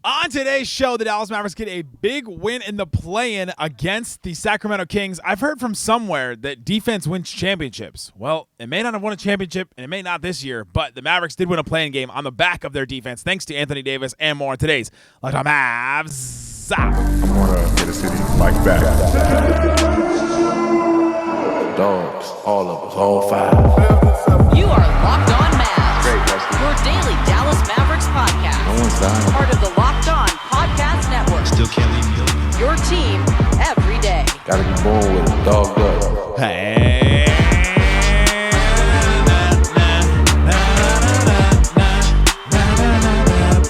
On today's show, the Dallas Mavericks get a big win in the play-in against the Sacramento Kings. I've heard from somewhere that defense wins championships. Well, it may not have won a championship, and it may not this year, but the Mavericks did win a play-in game on the back of their defense, thanks to Anthony Davis and more on today's Locked On Mavs. I'm going to get a city like back. Dogs, all of us, all five. You are Locked On Mavs, Great, Wesley. your daily Dallas Mavericks podcast. No one's dying. Part of the Locked On Podcast Network. Still can't leave me alone. Your team every day. Gotta be born with it, dogged up. Hey.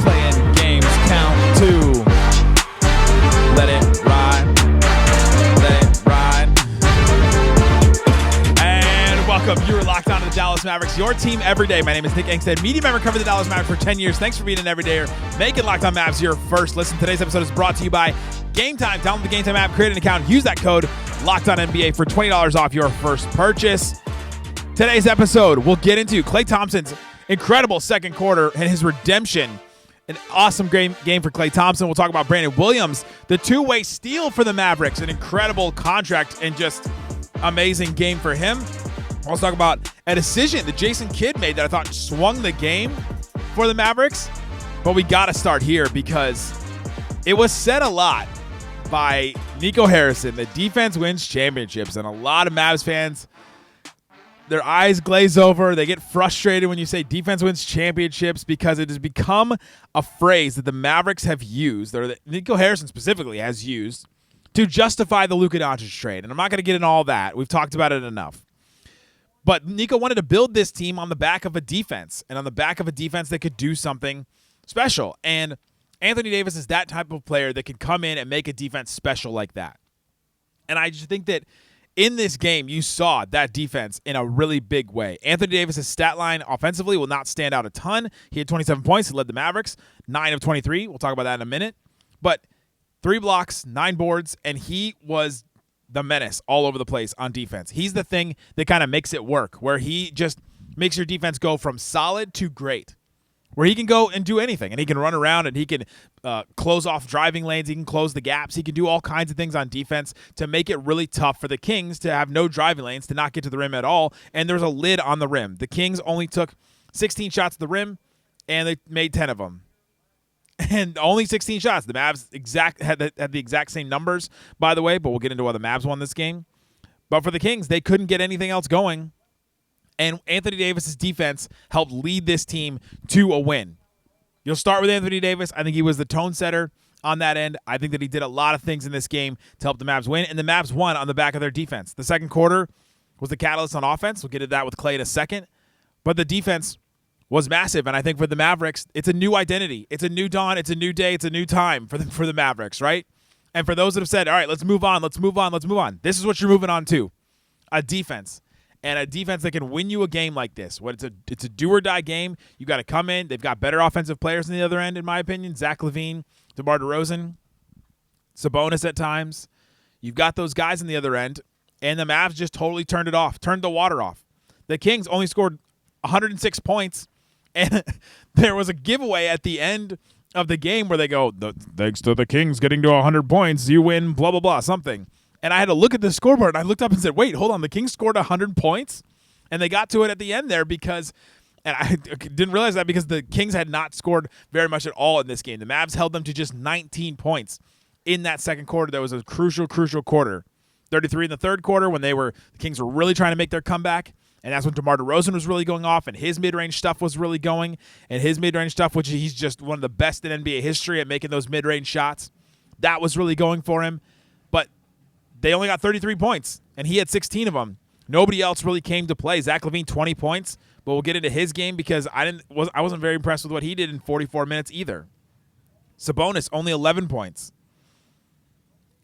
Playing games, count two. Let it ride. Let it ride. And welcome. You're locked on to the Dallas Mavericks, your team every day. My name is Nick Angstadt, media member, covered the Dallas Mavericks for 10 years. Thanks for being an everydayer. Making Locked On Mavs your first listen. Today's episode is brought to you by Game Time. Download the Game Time app, create an account, use that code Locked On NBA for $20 off your first purchase. Today's episode, we'll get into Klay Thompson's incredible second quarter and his redemption. An awesome game for Klay Thompson. We'll talk about Brandon Williams, the two-way steal for the Mavericks, an incredible contract and just amazing game for him. We'll also talk about a decision that Jason Kidd made that I thought swung the game for the Mavericks. But we got to start here because it was said a lot by Nico Harrison that defense wins championships. And a lot of Mavs fans, their eyes glaze over. They get frustrated when you say defense wins championships because it has become a phrase that the Mavericks have used, or that Nico Harrison specifically has used, to justify the Luka Doncic trade. And I'm not going to get into all that. We've talked about it enough. But Nico wanted to build this team on the back of a defense, and on the back of a defense that could do something special. And Anthony Davis is that type of player that can come in and make a defense special like that. And I just think that in this game, you saw that defense in a really big way. Anthony Davis' stat line offensively will not stand out a ton. He had 27 points. He led the Mavericks, 9 of 23. We'll talk about that in a minute. But 3 blocks, 9 boards, and he was the menace all over the place on defense. He's the thing that kind of makes it work, where he just makes your defense go from solid to great, where he can go and do anything, and he can run around, and he can close off driving lanes, he can close the gaps, he can do all kinds of things on defense to make it really tough for the Kings to have no driving lanes, to not get to the rim at all, and there's a lid on the rim. The Kings only took 16 shots at the rim, and they made 10 of them. And only 16 shots. The Mavs had the exact same numbers, by the way, but we'll get into why the Mavs won this game. But for the Kings, they couldn't get anything else going. And Anthony Davis' defense helped lead this team to a win. You'll start with Anthony Davis. I think he was the tone setter on that end. I think that he did a lot of things in this game to help the Mavs win, and the Mavs won on the back of their defense. The second quarter was the catalyst on offense. We'll get to that with Klay in a second. But the defense was massive, and I think for the Mavericks, it's a new identity. It's a new dawn. It's a new day. It's a new time for the Mavericks, right? And for those that have said, all right, let's move on, let's move on, let's move on. This is what you're moving on to, a defense. And a defense that can win you a game like this. When it's a do-or-die game, you got to come in. They've got better offensive players on the other end, in my opinion. Zach LaVine, DeMar DeRozan, Sabonis at times. You've got those guys on the other end, and the Mavs just totally turned it off, turned the water off. The Kings only scored 106 points, and there was a giveaway at the end of the game where they go, thanks to the Kings getting to 100 points, you win, blah, blah, blah, something. And I had to look at the scoreboard, and I looked up and said, wait, hold on, the Kings scored 100 points? And they got to it at the end there because, and I didn't realize that because the Kings had not scored very much at all in this game. The Mavs held them to just 19 points in that second quarter. That was a crucial quarter. 33 in the third quarter when the Kings were really trying to make their comeback. And that's when DeMar DeRozan was really going off, and his mid-range stuff was really going. And his mid-range stuff, which he's just one of the best in NBA history at making those mid-range shots, that was really going for him. But they only got 33 points, and he had 16 of them. Nobody else really came to play. Zach LaVine, 20 points, but we'll get into his game because I wasn't very impressed with what he did in 44 minutes either. Sabonis, only 11 points.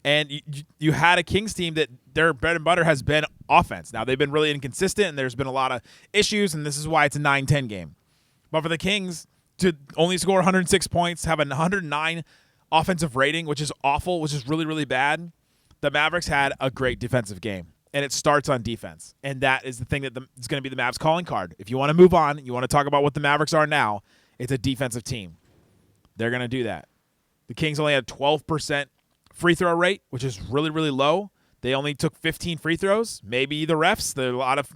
And you had a Kings team that their bread and butter has been offense. Now, they've been really inconsistent, and there's been a lot of issues, and this is why it's a 9-10 game. But for the Kings to only score 106 points, have a 109 offensive rating, which is awful, which is really, really bad, the Mavericks had a great defensive game. And it starts on defense. And that is the thing that is going to be the Mavs calling card. If you want to move on, you want to talk about what the Mavericks are now, it's a defensive team. They're going to do that. The Kings only had 12% free throw rate, which is really, really low. They only took 15 free throws. Maybe the refs. There are a lot of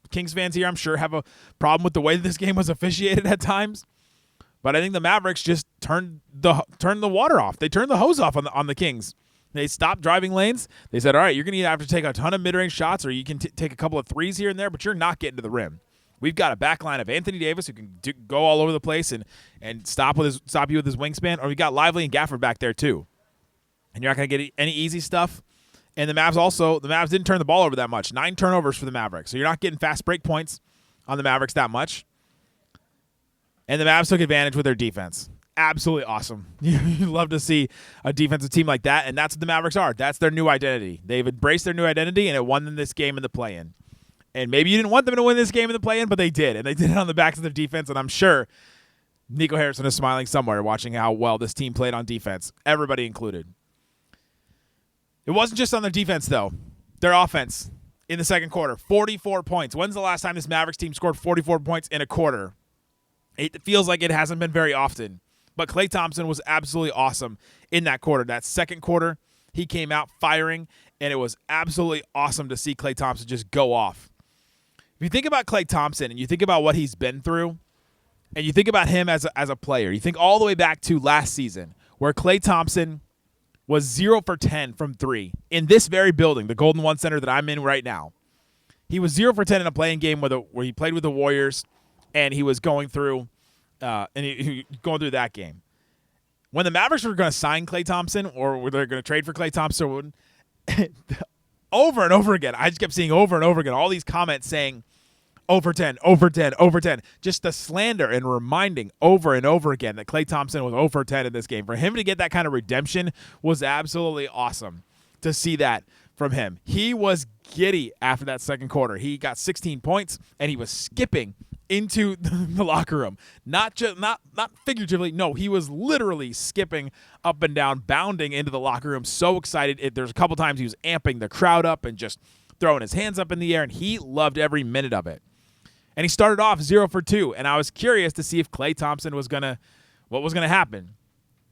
Kings fans here, I'm sure, have a problem with the way this game was officiated at times. But I think the Mavericks just turned the water off. They turned the hose off on the Kings. They stopped driving lanes. They said, all right, you're going to have to take a ton of mid-range shots, or you can take a couple of threes here and there, but you're not getting to the rim. We've got a back line of Anthony Davis who can go all over the place and stop you with his wingspan, or we got Lively and Gafford back there too. And you're not going to get any easy stuff. And the Mavs didn't turn the ball over that much. 9 turnovers for the Mavericks. So you're not getting fast break points on the Mavericks that much. And the Mavs took advantage with their defense. Absolutely awesome. You love to see a defensive team like that, and that's what the Mavericks are. That's their new identity. They've embraced their new identity, and it won them this game in the play-in. And maybe you didn't want them to win this game in the play-in, but they did. And they did it on the backs of their defense, and I'm sure Nico Harrison is smiling somewhere watching how well this team played on defense, everybody included. It wasn't just on their defense, though. Their offense in the second quarter, 44 points. When's the last time this Mavericks team scored 44 points in a quarter? It feels like it hasn't been very often. But Klay Thompson was absolutely awesome in that quarter. That second quarter, he came out firing, and it was absolutely awesome to see Klay Thompson just go off. If you think about Klay Thompson and you think about what he's been through, and you think about him as a player, you think all the way back to last season where Klay Thompson was 0 for 10 from 3 in this very building, the Golden One Center that I'm in right now. He was 0 for 10 in a playing game where he played with the Warriors, and he was going through going through that game. When the Mavericks were going to sign Klay Thompson, or were they going to trade for Klay Thompson, over and over again, I just kept seeing over and over again all these comments saying over 10, over 10, over 10. Just the slander and reminding over and over again that Klay Thompson was over 10 in this game. For him to get that kind of redemption was absolutely awesome to see that from him. He was giddy after that second quarter. He got 16 points, and he was skipping into the locker room. Not figuratively. No, he was literally skipping up and down, bounding into the locker room. So excited. There's a couple times he was amping the crowd up and just throwing his hands up in the air, and he loved every minute of it. And he started off 0 for 2, and I was curious to see if Klay Thompson what was gonna happen.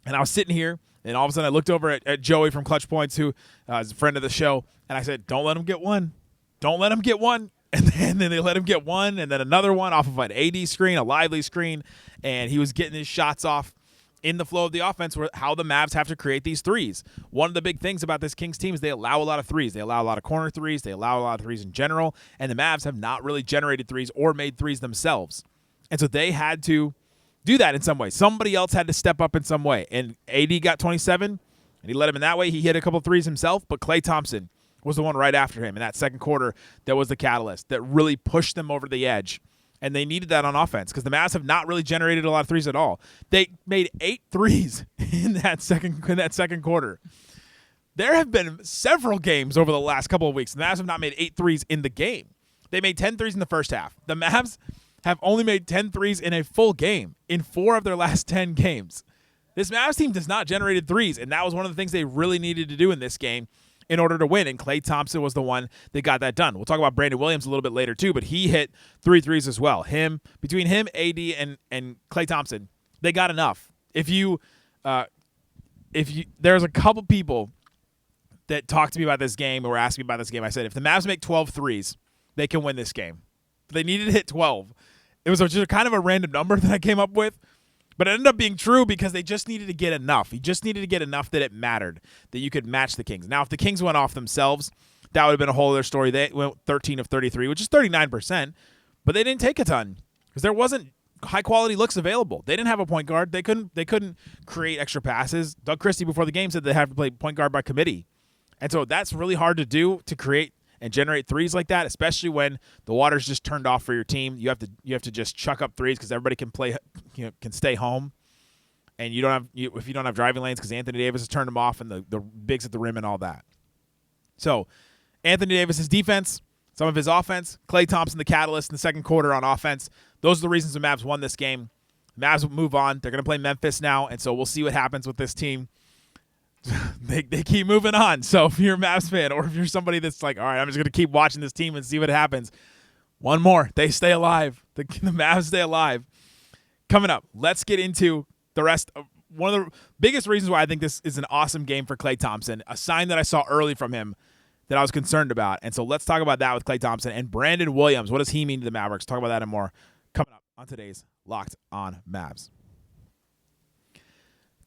And I was sitting here, and all of a sudden I looked over at Joey from Clutch Points, who is a friend of the show, and I said, "Don't let him get one. Don't let him get one." And then they let him get one, and then another one off of an AD screen, a Lively screen, and he was getting his shots off in the flow of the offense, where how the Mavs have to create these threes. One of the big things about this Kings team is they allow a lot of threes. They allow a lot of corner threes. They allow a lot of threes in general, and the Mavs have not really generated threes or made threes themselves. And so they had to do that in some way. Somebody else had to step up in some way, and AD got 27, and he let him in that way. He hit a couple of threes himself, but Klay Thompson was the one right after him in that second quarter that was the catalyst that really pushed them over the edge. And they needed that on offense because the Mavs have not really generated a lot of threes at all. They made 8 threes in that second quarter. There have been several games over the last couple of weeks. The Mavs have not made 8 threes in the game. They made 10 threes in the first half. The Mavs have only made 10 threes in a full game in 4 of their last 10 games. This Mavs team does not generate threes, and that was one of the things they really needed to do in this game in order to win, and Klay Thompson was the one that got that done. We'll talk about Brandon Williams a little bit later too, but he hit 3 threes as well. Between him, AD, and Klay Thompson, they got enough. There's a couple people that talked to me about this game or asked me about this game. I said, if the Mavs make 12 threes, they can win this game. They needed to hit 12. It was just kind of a random number that I came up with. But it ended up being true because they just needed to get enough. He just needed to get enough that it mattered, that you could match the Kings. Now, if the Kings went off themselves, that would have been a whole other story. They went 13 of 33, which is 39%, but they didn't take a ton because there wasn't high-quality looks available. They didn't have a point guard. They couldn't create extra passes. Doug Christie before the game said they have to play point guard by committee. And so that's really hard to do, to create and generate threes like that, especially when the water's just turned off for your team. You have to just chuck up threes because everybody can play, can stay home, and if you don't have driving lanes because Anthony Davis has turned them off and the bigs at the rim and all that. So Anthony Davis's defense, some of his offense, Klay Thompson the catalyst in the second quarter on offense. Those are the reasons the Mavs won this game. The Mavs will move on. They're going to play Memphis now, and so we'll see what happens with this team. They keep moving on. So if you're a Mavs fan or if you're somebody that's like, all right, I'm just going to keep watching this team and see what happens. One more. They stay alive. The Mavs stay alive. Coming up, let's get into the rest of one of the biggest reasons why I think this is an awesome game for Klay Thompson, a sign that I saw early from him that I was concerned about. And so let's talk about that with Klay Thompson and Brandon Williams. What does he mean to the Mavericks? Talk about that and more coming up on today's Locked On Mavs.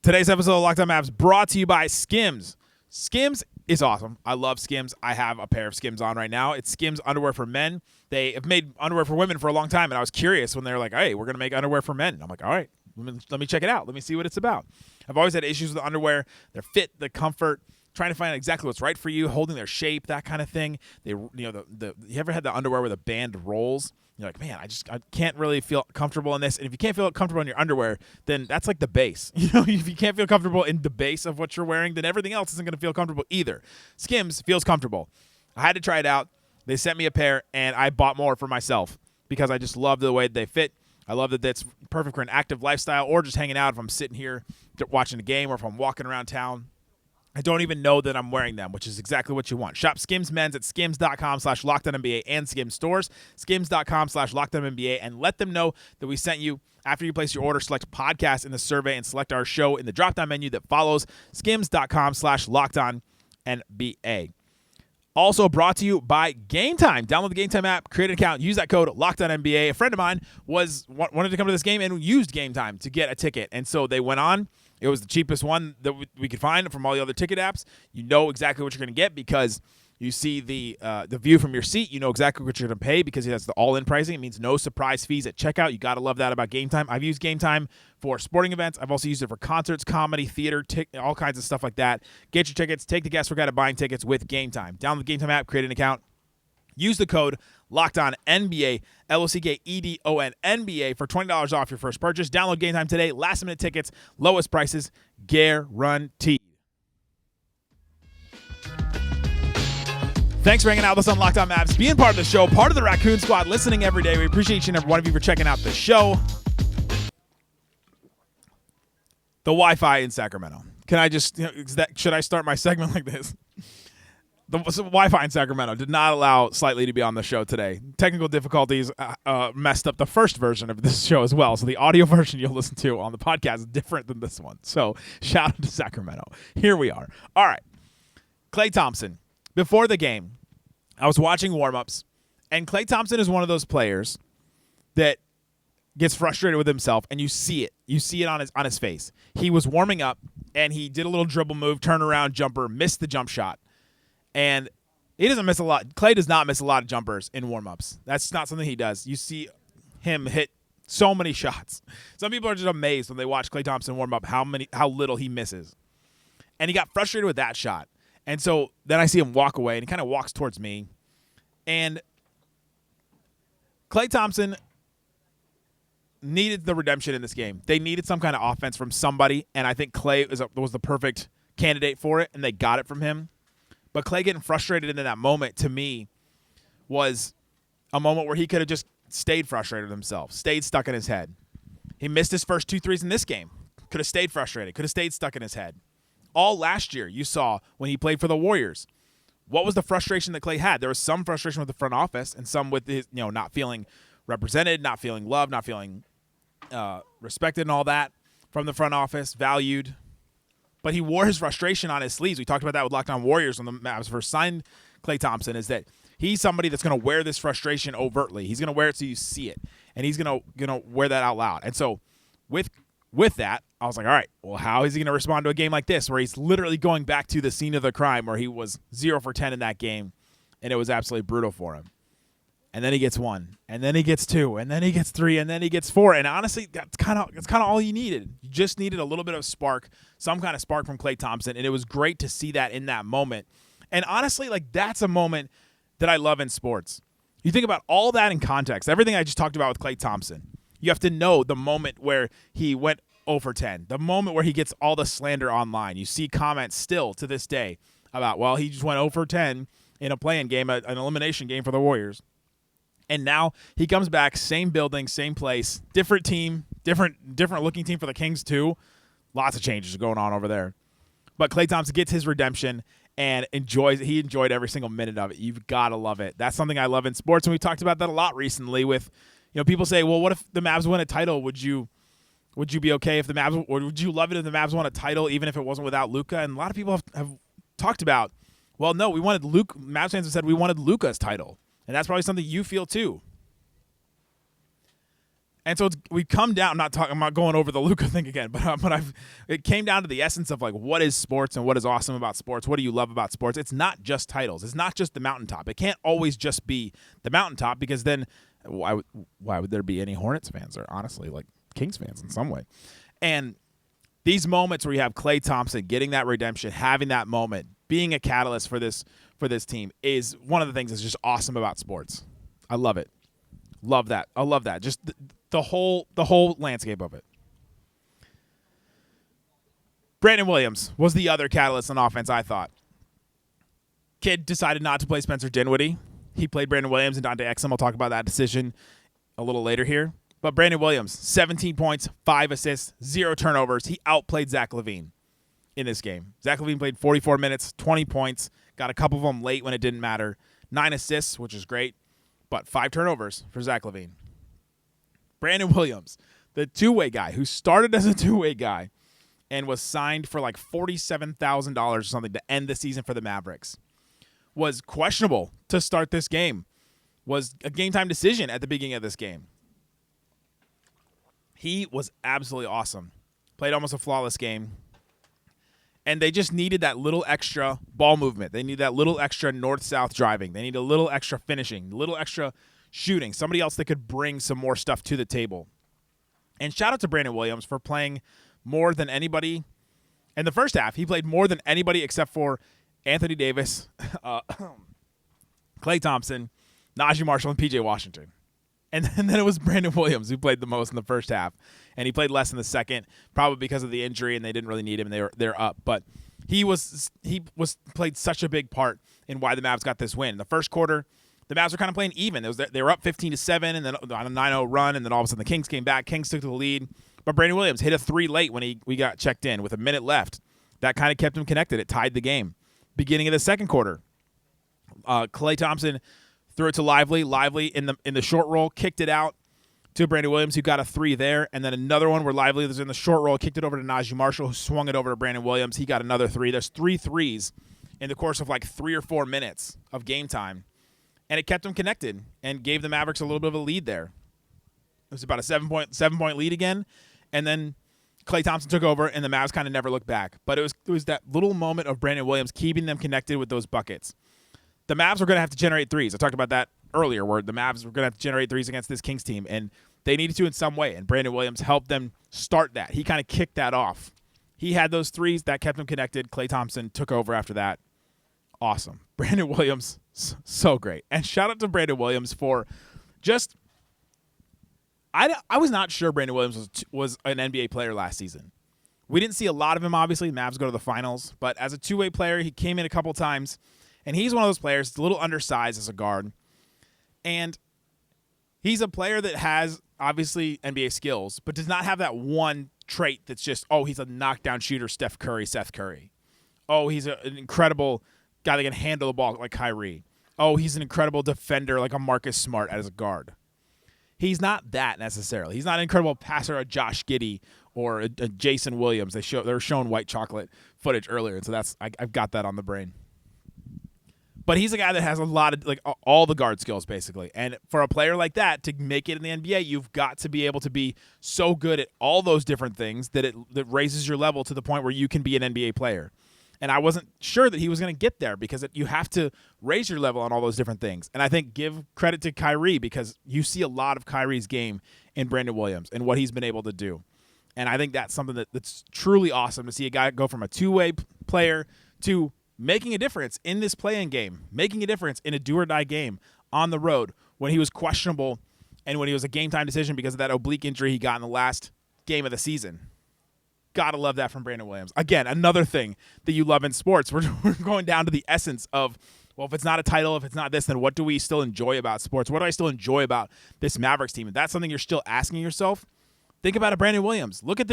Today's episode of Locked On Mavs brought to you by Skims. Skims is awesome. I love Skims. I have a pair of Skims on right now. It's Skims underwear for men. They have made underwear for women for a long time, and I was curious when they were like, hey, we're going to make underwear for men. I'm like, all right, let me check it out. Let me see what it's about. I've always had issues with the underwear, their fit, the comfort, trying to find out exactly what's right for you, holding their shape, that kind of thing. You ever had the underwear where the band rolls? You're like, man, I can't really feel comfortable in this. And if you can't feel comfortable in your underwear, then that's like the base. If you can't feel comfortable in the base of what you're wearing, then everything else isn't going to feel comfortable either. Skims feels comfortable. I had to try it out. They sent me a pair, and I bought more for myself because I just love the way they fit. I love that it's perfect for an active lifestyle or just hanging out if I'm sitting here watching a game or if I'm walking around town. I don't even know that I'm wearing them, which is exactly what you want. Shop Skims Men's at skims.com/LockedOnNBA and Skims stores, skims.com/LockedOnNBA, and let them know that we sent you. After you place your order, select podcast in the survey and select our show in the drop-down menu that follows, skims.com/LockedOnNBA. Also brought to you by Game Time. Download the Game Time app, create an account, use that code LockedOnNBA. A friend of mine wanted to come to this game and used Game Time to get a ticket, and so they went on. It was the cheapest one that we could find from all the other ticket apps. You know exactly what you're going to get because you see the view from your seat. You know exactly what you're going to pay because it has the all-in pricing. It means no surprise fees at checkout. You got to love that about Game Time. I've used Game Time for sporting events. I've also used it for concerts, comedy, theater, all kinds of stuff like that. Get your tickets. Take the guesswork out of buying tickets with Game Time. Download the Game Time app, create an account. Use the code LOCKEDONNBA, LOCKEDONNBA for $20 off your first purchase. Download Game Time today. Last-minute tickets, lowest prices, guaranteed. Thanks for hanging out with us on Locked On Mavs, being part of the show, part of the Raccoon Squad, listening every day. We appreciate each and every one of you for checking out the show. The Wi-Fi in Sacramento. Can I just, should I start my segment like this? The Wi-Fi in Sacramento did not allow Slightly to be on the show today. Technical difficulties messed up the first version of this show as well. So the audio version you'll listen to on the podcast is different than this one. So shout out to Sacramento. Here we are. All right. Klay Thompson. Before the game, I was watching warm-ups, and Klay Thompson is one of those players that gets frustrated with himself, and you see it. You see it on his face. He was warming up, and he did a little dribble move, turnaround jumper, missed the jump shot. And he doesn't miss a lot. Klay does not miss a lot of jumpers in warm-ups. That's not something he does. You see him hit so many shots. Some people are just amazed when they watch Klay Thompson warm up how little he misses. And he got frustrated with that shot. And so then I see him walk away, and he kind of walks towards me. And Klay Thompson needed the redemption in this game. They needed some kind of offense from somebody, and I think Klay was the perfect candidate for it, and they got it from him. But Klay getting frustrated in that moment, to me, was a moment where he could have just stayed frustrated with himself, stayed stuck in his head. He missed his first 2 threes in this game. Could have stayed frustrated, could have stayed stuck in his head. All last year, you saw when he played for the Warriors. What was the frustration that Klay had? There was some frustration with the front office and some with his, not feeling represented, not feeling loved, not feeling respected and all that from the front office, valued. But he wore his frustration on his sleeves. We talked about that with Locked On Warriors when the Mavs first signed Klay Thompson, is that he's somebody that's going to wear this frustration overtly. He's going to wear it so you see it, and he's going to wear that out loud. And so with that, I was like, all right, well, how is he going to respond to a game like this where he's literally going back to the scene of the crime where he was 0 for 10 in that game, and it was absolutely brutal for him. And then he gets 1, and then he gets 2, and then he gets 3, and then he gets 4. And honestly, that's kind of all you needed. You just needed a little bit of spark, some kind of spark from Klay Thompson, and it was great to see that in that moment. And honestly, that's a moment that I love in sports. You think about all that in context, everything I just talked about with Klay Thompson. You have to know the moment where he went 0 for 10, the moment where he gets all the slander online. You see comments still to this day about, well, he just went 0 for 10 in a play-in game, an elimination game for the Warriors. And now he comes back, same building, same place, different team, different looking team for the Kings too. Lots of changes going on over there. But Klay Thompson gets his redemption and he enjoyed every single minute of it. You've got to love it. That's something I love in sports, and we talked about that a lot recently with, people say, well, what if the Mavs win a title? Would you Would you be okay if the Mavs, or would you love it if the Mavs won a title even if it wasn't without Luka? And a lot of people have talked about, well, no, we wanted Luka. Mavs fans have said we wanted Luka's title, and that's probably something you feel too. And so we come down. I'm not going over the Luka thing again, but it came down to the essence of like what is sports and what is awesome about sports. What do you love about sports? It's not just titles. It's not just the mountaintop. It can't always just be the mountaintop, because then why would there be any Hornets fans, or honestly like Kings fans in some way? And these moments where you have Klay Thompson getting that redemption, having that moment, being a catalyst for this team is one of the things that's just awesome about sports. I love it. Love that. I love that. Just the whole landscape of it. Brandon Williams was the other catalyst on offense, I thought. Kid decided not to play Spencer Dinwiddie. He played Brandon Williams and Dante Exum. I'll talk about that decision a little later here. But Brandon Williams, 17 points, 5 assists, 0 turnovers. He outplayed Zach LaVine in this game. Zach LaVine played 44 minutes, 20 points, got a couple of them late when it didn't matter. 9 assists, which is great, but 5 turnovers for Zach LaVine. Brandon Williams, the two-way guy who started as a two-way guy and was signed for like $47,000 or something to end the season for the Mavericks, was questionable to start this game, was a game-time decision at the beginning of this game. He was absolutely awesome. Played almost a flawless game. And they just needed that little extra ball movement. They need that little extra north-south driving. They need a little extra finishing, a little extra shooting, somebody else that could bring some more stuff to the table. And shout out to Brandon Williams for playing more than anybody. In the first half, he played more than anybody except for Anthony Davis, Klay Thompson, Najee Marshall, and P.J. Washington. And then it was Brandon Williams who played the most in the first half, and he played less in the second, probably because of the injury, and they didn't really need him, and they're up. But he played such a big part in why the Mavs got this win. In the first quarter, the Mavs were kind of playing even. They were up 15-7, and then on a 9-0 run, and then all of a sudden the Kings came back. Kings took the lead, but Brandon Williams hit a 3 late when we got checked in with a minute left. That kind of kept him connected. It tied the game. Beginning of the second quarter, Klay Thompson threw it to Lively. Lively in the short roll kicked it out to Brandon Williams, who got a 3 there, and then another one where Lively was in the short roll, kicked it over to Najee Marshall, who swung it over to Brandon Williams. He got another 3. There's 3 threes in the course of like 3 or 4 minutes of game time. And it kept them connected and gave the Mavericks a little bit of a lead there. It was about a 7-point lead again. And then Klay Thompson took over, and the Mavs kind of never looked back. But it was that little moment of Brandon Williams keeping them connected with those buckets. The Mavs were going to have to generate threes. I talked about that earlier, where the Mavs were going to have to generate threes against this Kings team, and they needed to in some way. And Brandon Williams helped them start that. He kind of kicked that off. He had those threes that kept him connected. Klay Thompson took over after that. Awesome. Brandon Williams, so great. And shout out to Brandon Williams for just – I was not sure Brandon Williams was an NBA player last season. We didn't see a lot of him, obviously. Mavs go to the finals. But as a two-way player, he came in a couple times, and he's one of those players that's a little undersized as a guard. And he's a player that has, obviously, NBA skills, but does not have that one trait that's just, oh, he's a knockdown shooter, Steph Curry, Seth Curry. Oh, he's an incredible – guy that can handle the ball like Kyrie. Oh, he's an incredible defender like a Marcus Smart as a guard. He's not that necessarily. He's not an incredible passer, a Josh Giddey or a Jason Williams. They were showing white chocolate footage earlier, and so I've got that on the brain. But he's a guy that has a lot of all the guard skills basically. And for a player like that to make it in the NBA, you've got to be able to be so good at all those different things that that raises your level to the point where you can be an NBA player. And I wasn't sure that he was going to get there because you have to raise your level on all those different things. And I think give credit to Kyrie because you see a lot of Kyrie's game in Brandon Williams and what he's been able to do. And I think that's something that's truly awesome to see a guy go from a two-way player to making a difference in this play-in game, making a difference in a do-or-die game on the road when he was questionable and when he was a game-time decision because of that oblique injury he got in the last game of the season. Gotta love that from Brandon Williams. Again, another thing that you love in sports. We're going down to the essence of, well, if it's not a title, if it's not this, then what do we still enjoy about sports? What do I still enjoy about this Mavericks team? If that's something you're still asking yourself, think about a Brandon Williams. Look at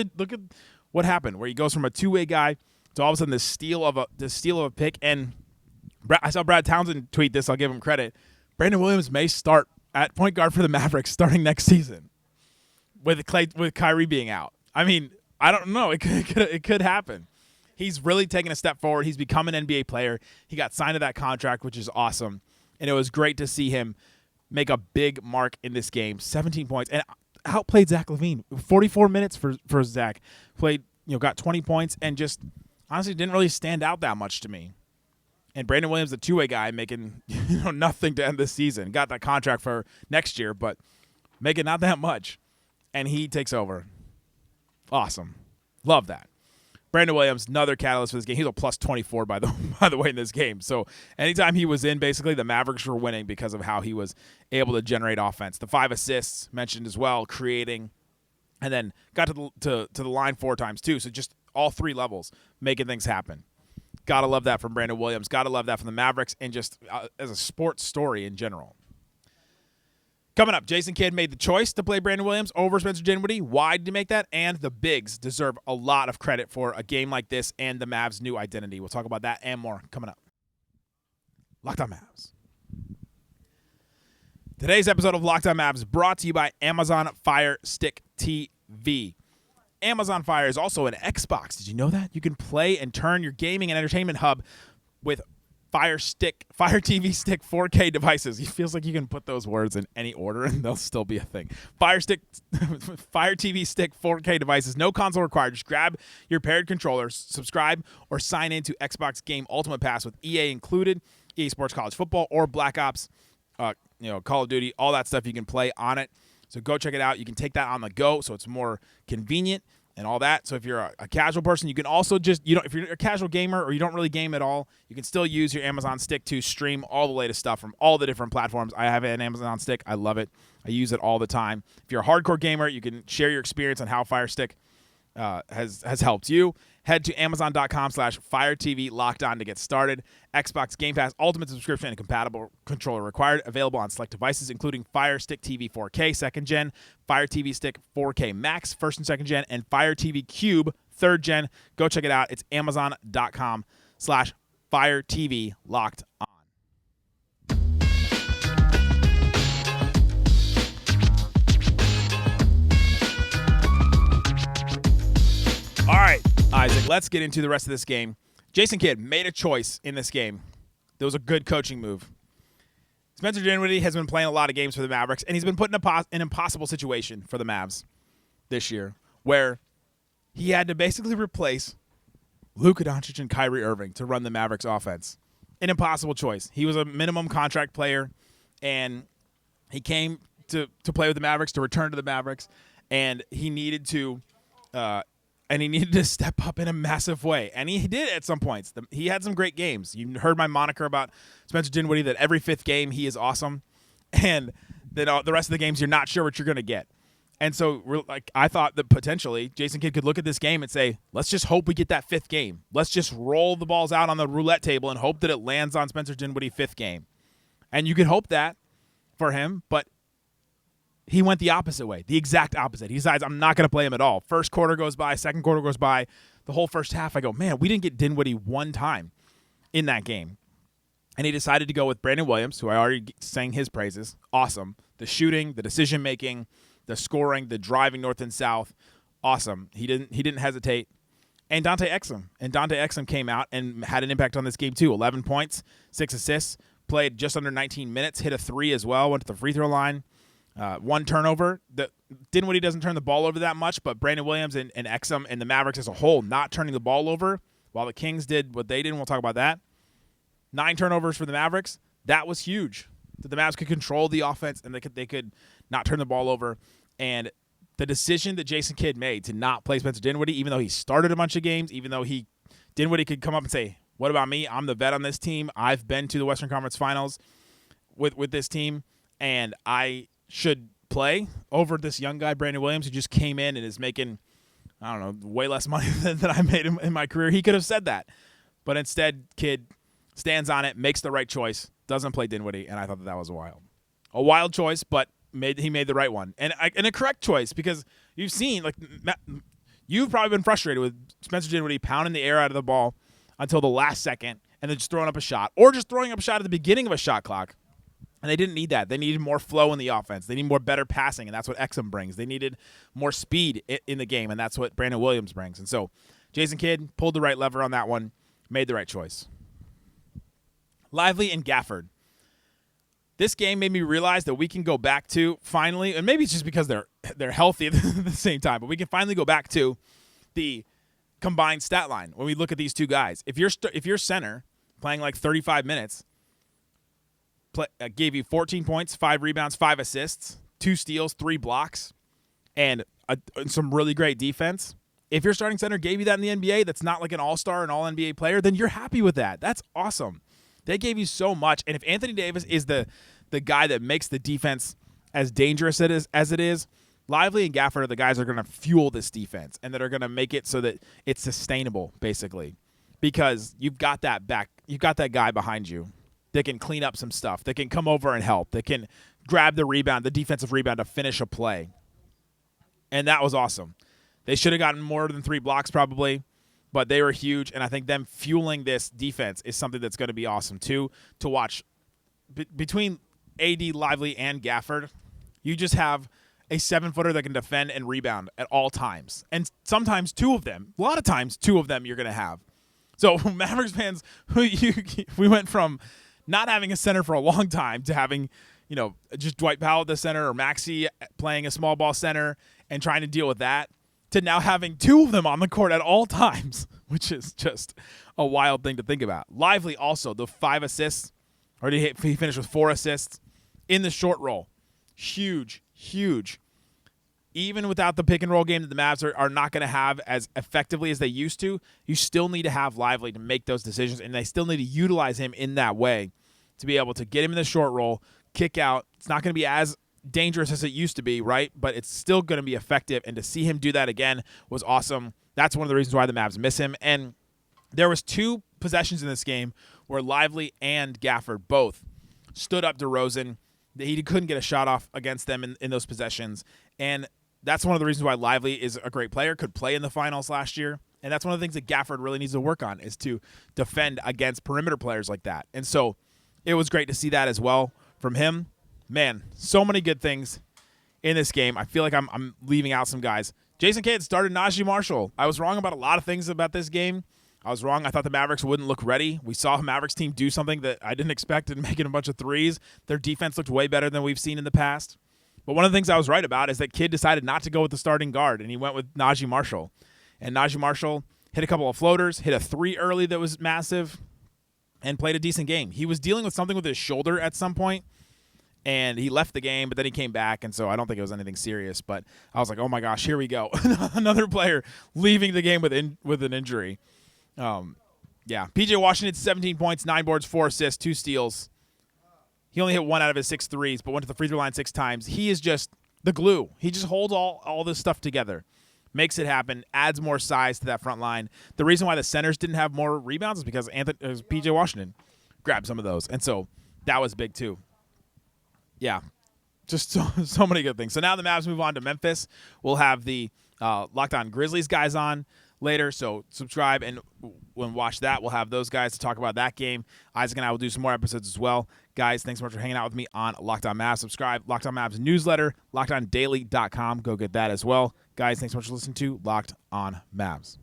what happened, where he goes from a two-way guy to all of a sudden the steal of a pick. And I saw Brad Townsend tweet this. I'll give him credit. Brandon Williams may start at point guard for the Mavericks starting next season with Kyrie being out. I mean, I don't know. It could happen. He's really taken a step forward. He's become an NBA player. He got signed to that contract, which is awesome. And it was great to see him make a big mark in this game. 17 points. And outplayed Zach LaVine. 44 minutes for Zach. Played, got 20 points and just honestly didn't really stand out that much to me. And Brandon Williams, the two-way guy, making nothing to end this season. Got that contract for next year, but making not that much. And he takes over. Awesome. Love that. Brandon Williams, another catalyst for this game. He's a plus 24, by the way, in this game. So anytime he was in, basically, the Mavericks were winning because of how he was able to generate offense. The 5 assists mentioned as well, creating, and then got to the line 4 times too. So just all 3 levels, making things happen. Gotta love that from Brandon Williams. Gotta love that from the Mavericks, and just as a sports story in general. Coming up, Jason Kidd made the choice to play Brandon Williams over Spencer Dinwiddie. Why did he make that? And the bigs deserve a lot of credit for a game like this and the Mavs' new identity. We'll talk about that and more coming up. Locked On Mavs. Today's episode of Locked On Mavs brought to you by Amazon Fire Stick TV. Amazon Fire is also an Xbox. Did you know that? You can play and turn your gaming and entertainment hub with Fire TV Stick 4K devices. It feels like you can put those words in any order and they'll still be a thing. Fire TV Stick 4K devices. No console required. Just grab your paired controllers, subscribe, or sign into Xbox Game Ultimate Pass with EA included, EA Sports College Football, or Black Ops, Call of Duty, all that stuff you can play on it. So go check it out. You can take that on the go, so it's more convenient and all that. So if you're a casual person, you can also just, if you're a casual gamer or you don't really game at all, you can still use your Amazon Stick to stream all the latest stuff from all the different platforms. I have an Amazon Stick. I love it. I use it all the time. If you're a hardcore gamer, you can share your experience on how Fire Stick has helped you. Head to Amazon.com/FireTV Locked On to get started. Xbox Game Pass Ultimate subscription and compatible controller required. Available on select devices, including Fire Stick TV 4K 2nd Gen, Fire TV Stick 4K Max 1st and 2nd Gen, and Fire TV Cube 3rd Gen. Go check it out. It's Amazon.com/FireTV Locked On. All right, Isaac, let's get into the rest of this game. Jason Kidd made a choice in this game. That was a good coaching move. Spencer Dinwiddie has been playing a lot of games for the Mavericks, and he's been put in an impossible situation for the Mavs this year, where he had to basically replace Luka Doncic and Kyrie Irving to run the Mavericks offense. An impossible choice. He was a minimum contract player, and he came to play with the Mavericks, to return to the Mavericks, and he needed to step up in a massive way. And he did at some points. He had some great games. You heard my moniker about Spencer Dinwiddie, that every 5th game he is awesome. And then the rest of the games you're not sure what you're going to get. And so I thought that potentially Jason Kidd could look at this game and say, let's just hope we get that 5th game. Let's just roll the balls out on the roulette table and hope that it lands on Spencer Dinwiddie 5th game. And you could hope that for him, but he went the opposite way, the exact opposite. He decides, I'm not going to play him at all. First quarter goes by, second quarter goes by, the whole first half, I go, man, we didn't get Dinwiddie one time in that game. And he decided to go with Brandon Williams, who I already sang his praises. Awesome. The shooting, the decision-making, the scoring, the driving north and south, awesome. He didn't hesitate. And Dante Exum came out and had an impact on this game too. 11 points, 6 assists, played just under 19 minutes, hit a 3 as well, went to the free throw line. 1 turnover. Dinwiddie doesn't turn the ball over that much, but Brandon Williams and Exum and the Mavericks as a whole not turning the ball over, while the Kings did what they did, and we'll talk about that. 9 turnovers for the Mavericks. That was huge. That the Mavs could control the offense and they could not turn the ball over. And the decision that Jason Kidd made to not play Spencer Dinwiddie, even though he started a bunch of games, even though Dinwiddie could come up and say, what about me? I'm the vet on this team. I've been to the Western Conference Finals with this team, and I should play over this young guy, Brandon Williams, who just came in and is making, I don't know, way less money than I made in my career. He could have said that. But instead, Kidd stands on it, makes the right choice, doesn't play Dinwiddie, and I thought that was wild. A wild choice, but he made the right one. And a correct choice, because you've seen, you've probably been frustrated with Spencer Dinwiddie pounding the air out of the ball until the last second and then just throwing up a shot, or just throwing up a shot at the beginning of a shot clock And they didn't need that. They needed more flow in the offense. They need more better passing, and that's what Exum brings. They needed more speed in the game, and that's what Brandon Williams brings. And so Jason Kidd pulled the right lever on that one, made the right choice. Lively and Gafford. This game made me realize that we can go back to finally, and maybe it's just because they're healthy at the same time, but we can finally go back to the combined stat line when we look at these two guys. If you're center playing like 35 minutes, gave you 14 points, 5 rebounds, 5 assists, 2 steals, 3 blocks, and some really great defense. If your starting center gave you that in the NBA, that's not like an all-star, an all-NBA player, then you're happy with that. That's awesome. They gave you so much. And if Anthony Davis is the guy that makes the defense as dangerous as it is, Lively and Gafford are the guys that are going to fuel this defense and that are going to make it so that it's sustainable, basically, because you've got that back. You've got that guy behind you that can clean up some stuff, that can come over and help, that can grab the rebound, the defensive rebound to finish a play. And that was awesome. They should have gotten more than 3 blocks probably, but they were huge, and I think them fueling this defense is something that's going to be awesome too to watch. Between AD, Lively, and Gafford, you just have a 7-footer that can defend and rebound at all times. And sometimes 2 of them, a lot of times 2 of them you're going to have. So Mavericks fans, we went from not having a center for a long time to having, just Dwight Powell at the center or Maxey playing a small ball center and trying to deal with that, to now having 2 of them on the court at all times, which is just a wild thing to think about. Lively also, the 5 assists, he finished with 4 assists in the short roll. Huge, huge. Even without the pick and roll game that the Mavs are not going to have as effectively as they used to, you still need to have Lively to make those decisions, and they still need to utilize him in that way to be able to get him in the short roll, kick out. It's not going to be as dangerous as it used to be, right? But it's still going to be effective, and to see him do that again was awesome. That's one of the reasons why the Mavs miss him. And there was 2 possessions in this game where Lively and Gafford both stood up DeRozan. He couldn't get a shot off against them in those possessions, and that's one of the reasons why Lively is a great player, could play in the finals last year, and that's one of the things that Gafford really needs to work on, is to defend against perimeter players like that. And so it was great to see that as well from him. Man, so many good things in this game. I feel like I'm leaving out some guys. Jason Kidd started Najee Marshall. I was wrong about a lot of things about this game. I was wrong. I thought the Mavericks wouldn't look ready. We saw a Mavericks team do something that I didn't expect and making a bunch of threes. Their defense looked way better than we've seen in the past. But one of the things I was right about is that Kidd decided not to go with the starting guard, and he went with Najee Marshall. And Najee Marshall hit a couple of floaters, hit a 3 early that was massive, and played a decent game. He was dealing with something with his shoulder at some point, and he left the game, but then he came back, and so I don't think it was anything serious. But I was like, oh, my gosh, here we go. Another player leaving the game with an injury. P.J. Washington, 17 points, 9 boards, 4 assists, 2 steals. He only hit 1 out of his 6 threes, but went to the free throw line 6 times. He is just the glue. He just holds all this stuff together, makes it happen, adds more size to that front line. The reason why the centers didn't have more rebounds is because P.J. Washington grabbed some of those, and so that was big too. Yeah, just so many good things. So now the Mavs move on to Memphis. We'll have the Locked On Grizzlies guys on later, so subscribe and when watch that. We'll have those guys to talk about that game. Isaac and I will do some more episodes as well. Guys, thanks so much for hanging out with me on Locked On Mavs. Subscribe, Locked On Mavs newsletter, LockedOnDaily.com. Go get that as well. Guys, thanks so much for listening to Locked On Mavs.